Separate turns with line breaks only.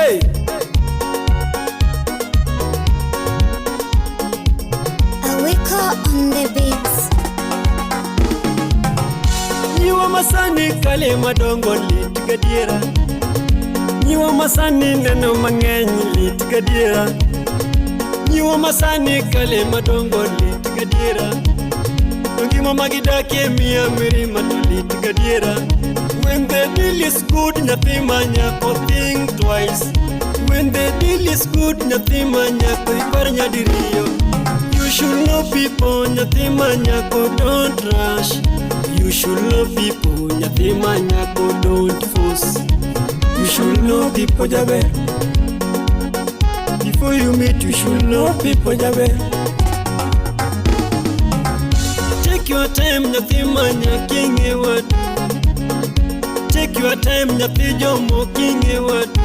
Hey!
Awiko on the beats.
Nyiwa masani kale madongo lit gadiera. Nyiwa masani neno mang'eny lit gadiera. Nyiwa masani kale madongo lit gadiera. Ngima magidakie miya mirima to lit gadiera. When the deal is good, nyathi manyako think twice. When the deal is good, nyathi manyako ipar nyadiriyo. You should know people, nyathi manyako don't rush. You should know people, nyathi manyako don't force. You should know people jaber. Before you meet, you should know people jaber. Take your time, nyathi manyako ing'e wadu. Take your time, nyathi jomo king'e wadu.